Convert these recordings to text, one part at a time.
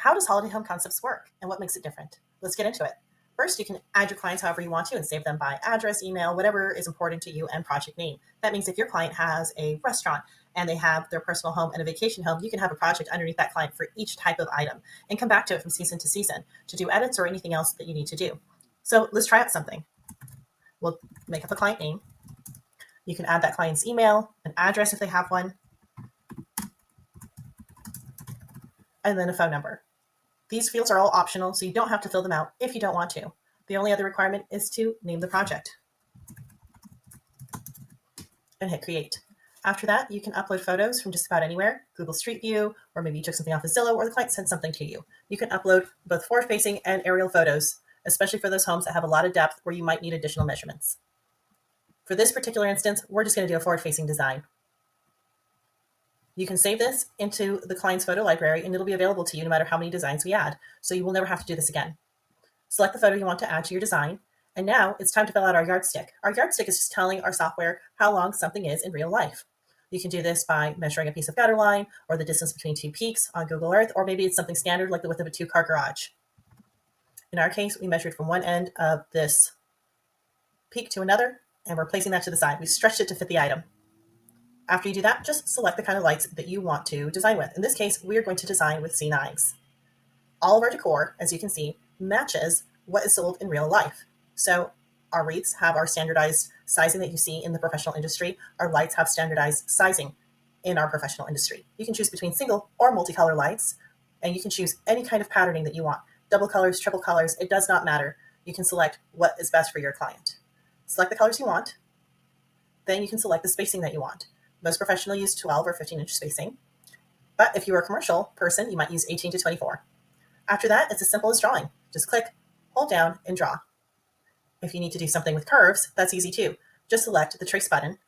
How does Holiday Home Concepts work and what makes it different? Let's get into it. First, you can add your clients however you want to and save them by address, email, whatever is important to you, and project name. That means if your client has a restaurant and they have their personal home and a vacation home, you can have a project underneath that client for each type of item and come back to it from season to season to do edits or anything else that you need to do. So let's try out something. We'll make up a client name. You can add that client's email, an address if they have one, and then a phone number. These fields are all optional, so you don't have to fill them out if you don't want to. The only other requirement is to name the project and hit create. After that, you can upload photos from just about anywhere, Google Street View, or maybe you took something off of Zillow or the client sent something to you. You can upload both forward-facing and aerial photos, especially for those homes that have a lot of depth where you might need additional measurements. For this particular instance, we're just going to do a forward-facing design. You can save this into the client's photo library and it'll be available to you no matter how many designs we add, so you will never have to do this again. Select the photo you want to add to your design, and now it's time to fill out our yardstick. Our yardstick is just telling our software how long something is in real life. You can do this by measuring a piece of gutter line or the distance between two peaks on Google Earth, or maybe it's something standard like the width of a two-car garage. In our case, we measured from one end of this peak to another, and we're placing that to the side. We stretched it to fit the item. After you do that, just select the kind of lights that you want to design with. In this case, we are going to design with C9s. All of our decor, as you can see, matches what is sold in real life. So our wreaths have our standardized sizing that you see in the professional industry. Our lights have standardized sizing in our professional industry. You can choose between single or multicolor lights, and you can choose any kind of patterning that you want. Double colors, triple colors, it does not matter. You can select what is best for your client. Select the colors you want. Then you can select the spacing that you want. Most professionals use 12 or 15-inch spacing. But if you're a commercial person, you might use 18 to 24. After that, it's as simple as drawing. Just click, hold down, and draw. If you need to do something with curves, that's easy too. Just select the trace button,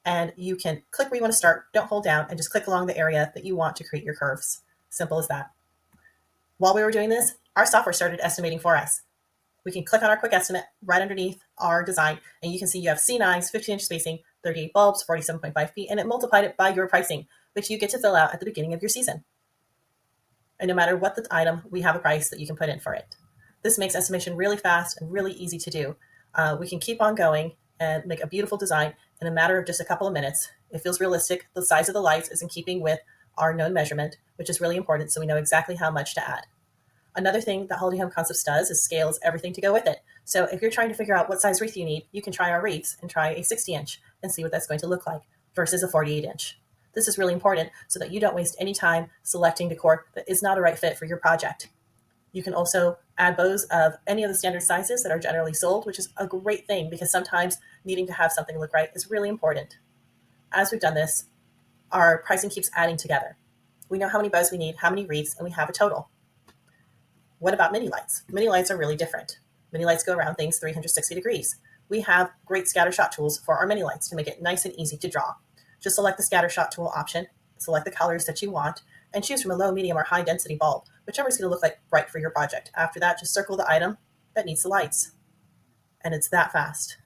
and you can click where you want to start, don't hold down, and just click along the area that you want to create your curves. Simple as that. While we were doing this, our software started estimating for us. We can click on our quick estimate right underneath our design, and you can see you have C9s, 15-inch spacing, 38 bulbs, 47.5 feet, and it multiplied it by your pricing, which you get to fill out at the beginning of your season. And no matter what the item, we have a price that you can put in for it. This makes estimation really fast and really easy to do. We can keep on going and make a beautiful design in a matter of just a couple of minutes. It feels realistic. The size of the lights is in keeping with our known measurement, which is really important, so we know exactly how much to add. Another thing that Holiday Home Concepts does is scales everything to go with it. So if you're trying to figure out what size wreath you need, you can try our wreaths and try a 60-inch and see what that's going to look like versus a 48-inch. This is really important so that you don't waste any time selecting decor that is not a right fit for your project. You can also add bows of any of the standard sizes that are generally sold, which is a great thing because sometimes needing to have something look right is really important. As we've done this, our pricing keeps adding together. We know how many bows we need, how many wreaths, and we have a total. What about mini lights? Mini lights are really different. Mini lights go around things 360 degrees. We have great scattershot tools for our mini lights to make it nice and easy to draw. Just select the scattershot tool option, select the colors that you want, and choose from a low, medium, or high density bulb, whichever is going to look like right for your project. After that, just circle the item that needs the lights. And it's that fast.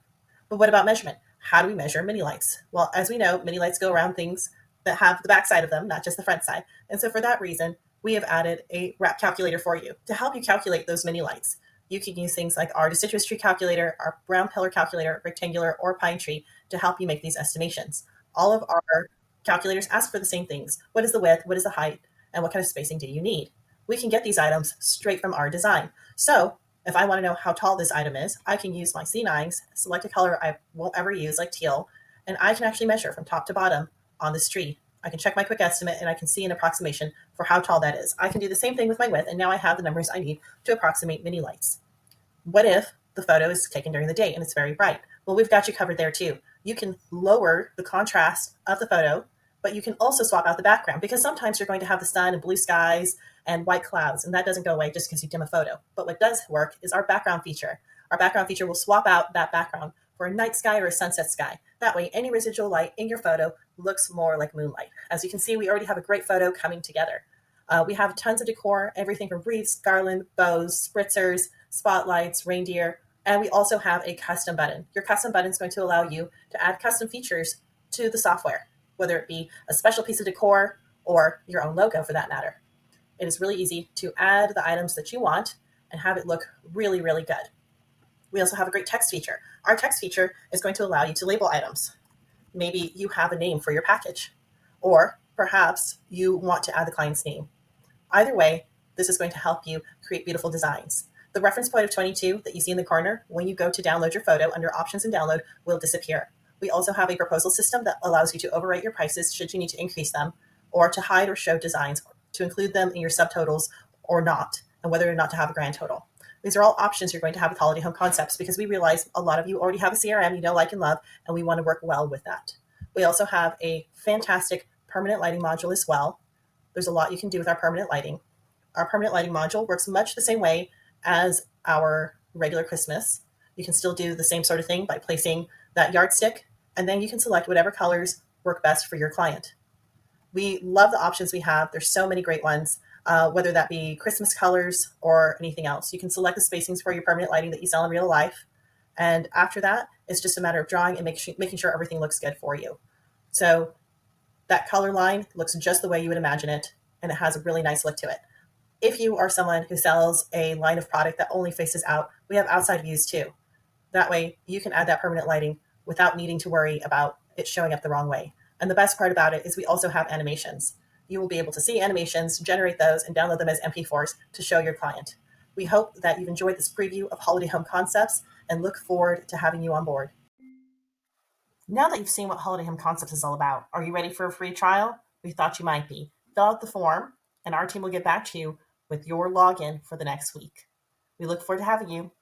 But what about measurement? How do we measure mini lights? Well, as we know, mini lights go around things that have the back side of them, not just the front side. And so for that reason, we have added a wrap calculator for you to help you calculate those mini lights. You can use things like our deciduous tree calculator, our brown pillar calculator, rectangular, or pine tree to help you make these estimations. All of our calculators ask for the same things. What is the width? What is the height? And what kind of spacing do you need? We can get these items straight from our design. So if I want to know how tall this item is, I can use my C9s, select a color I won't ever use, like teal, and I can actually measure from top to bottom on this tree. I can check my quick estimate and I can see an approximation for how tall that is. I can do the same thing with my width, and now I have the numbers I need to approximate mini lights. What if the photo is taken during the day and it's very bright? Well, we've got you covered there too. You can lower the contrast of the photo, but you can also swap out the background because sometimes you're going to have the sun and blue skies and white clouds, and that doesn't go away just because you dim a photo. But what does work is our background feature. Our background feature will swap out that background for a night sky or a sunset sky. That way, any residual light in your photo looks more like moonlight. As you can see, we already have a great photo coming together. We have tons of decor, everything from wreaths, garland, bows, spritzers, spotlights, reindeer, and we also have a custom button. Your custom button is going to allow you to add custom features to the software, whether it be a special piece of decor or your own logo for that matter. It is really easy to add the items that you want and have it look really, really good. We also have a great text feature. Our text feature is going to allow you to label items. Maybe you have a name for your package, or perhaps you want to add the client's name. Either way, this is going to help you create beautiful designs. The reference point of 22 that you see in the corner when you go to download your photo under options and download will disappear. We also have a proposal system that allows you to overwrite your prices should you need to increase them, or to hide or show designs, to include them in your subtotals or not, and whether or not to have a grand total. These are all options you're going to have with Holiday Home Concepts because we realize a lot of you already have a CRM you know, like, and love, and we want to work well with that. We also have a fantastic permanent lighting module as well. There's a lot you can do with our permanent lighting. Our permanent lighting module works much the same way as our regular Christmas. You can still do the same sort of thing by placing that yardstick, and then you can select whatever colors work best for your client. We love the options we have. There's so many great ones, whether that be Christmas colors or anything else. You can select the spacings for your permanent lighting that you sell in real life. And after that, it's just a matter of drawing and making sure everything looks good for you. So that color line looks just the way you would imagine it, and it has a really nice look to it. If you are someone who sells a line of product that only faces out, we have outside views too. That way you can add that permanent lighting without needing to worry about it showing up the wrong way. And the best part about it is we also have animations. You will be able to see animations, generate those, and download them as MP4s to show your client. We hope that you've enjoyed this preview of Holiday Home Concepts and look forward to having you on board. Now that you've seen what Holiday Home Concepts is all about, are you ready for a free trial? We thought you might be. Fill out the form, and our team will get back to you with your login for the next week. We look forward to having you.